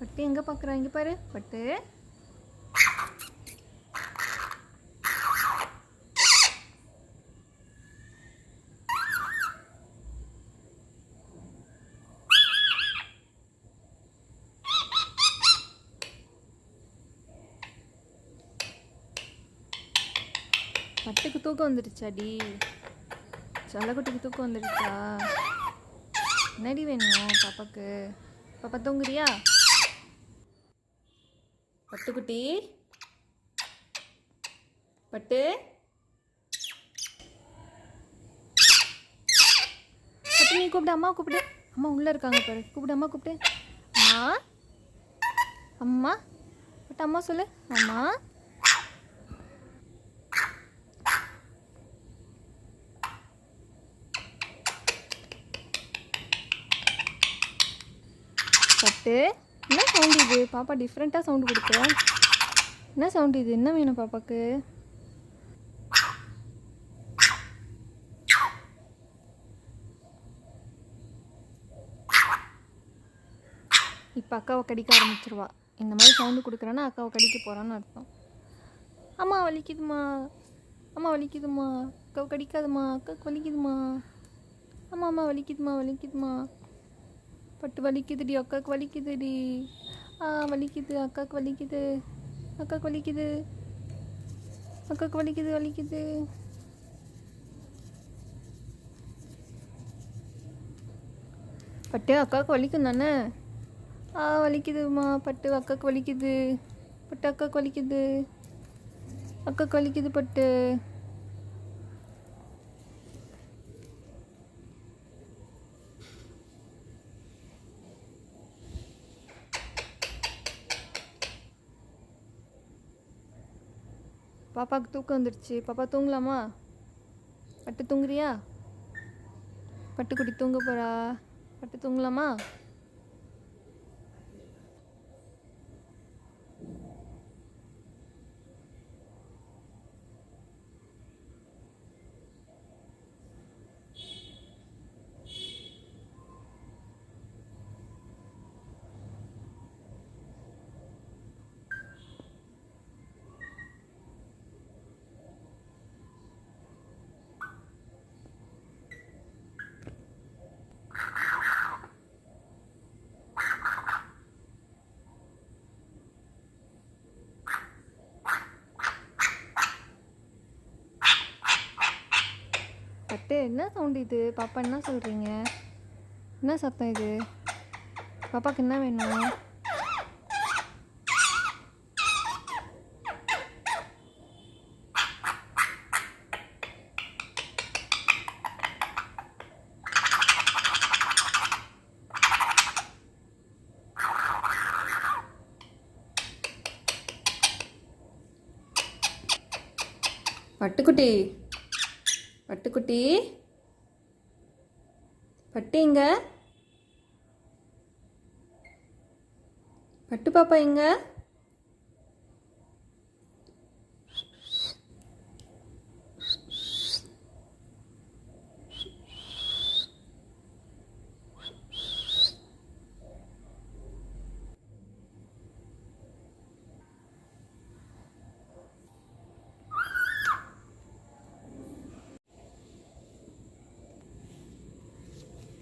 பட்டு எங்கே பார்க்குறா? இங்கே பாரு பட்டு. பட்டுக்கு தூக்கம் வந்துடுச்சாடி? செல்லக்குட்டிக்கு தூக்கம் வந்துடுச்சா? என்னடி வேணும் பாப்பாக்கு? பாப்பா தூங்குறியா? பட்டுக்குட்டி பட்டு பட்டு, நீ கூப்பிடு, அம்மா கூப்பிடு. அம்மா உள்ளே இருக்காங்க பாரு. கூப்பிடு, அம்மா கூப்பிடு. அம்மா அம்மா பட்டு, அம்மா சொல்லு. அம்மா பட்டு, என்ன சவுண்டு இது? பாப்பா டிஃப்ரெண்ட்டாக சவுண்டு கொடுக்குற. என்ன சவுண்டு இது? என்ன வேணும் பாப்பாக்கு? இப்போ அக்காவை கடிக்க ஆரம்பிச்சிருவா. இந்த மாதிரி சவுண்டு கொடுக்குறேன்னா அக்காவை கடிக்க போகிறான்னு அர்த்தம். அம்மா வலிக்குதுமா, அம்மா வலிக்குதுமா, அக்காவை கடிக்காதுமா, அக்காவுக்கு வலிக்குதுமா. அம்மா அம்மா வலிக்குதுமா, வலிக்குதுமா. பட்டு வலிக்குதுடி, அக்காவுக்கு வலிக்குதுடி. வலிக்குது, அக்காவுக்கு வலிக்குது, அக்காவுக்கு வலிக்குது, அக்காவுக்கு வலிக்குது, வலிக்குது. பட்டு அக்காவுக்கு வலிக்கும் தானே? வலிக்குதுமா பட்டு, அக்காவுக்கு வலிக்குது. பட்டு அக்காவுக்கு வலிக்குது, அக்காவுக்கு வலிக்குது பட்டு. பாப்பாவுக்கு தூக்கம் வந்துடுச்சு. பாப்பா தூங்கலாமா? பட்டு தூங்குறியா? பட்டுக்குட்டி தூங்க போகிறா. பட்டு தூங்கலாமா? பட்டு, என்ன சவுண்டு இது? பாப்பா என்ன சொல்கிறீங்க? என்ன சத்தம் இது? பாப்பாவுக்கு என்ன வேணும்? பட்டுக்குட்டி பட்டுக்குட்டி பட்டு எங்க? பட்டு பாப்பா எங்க?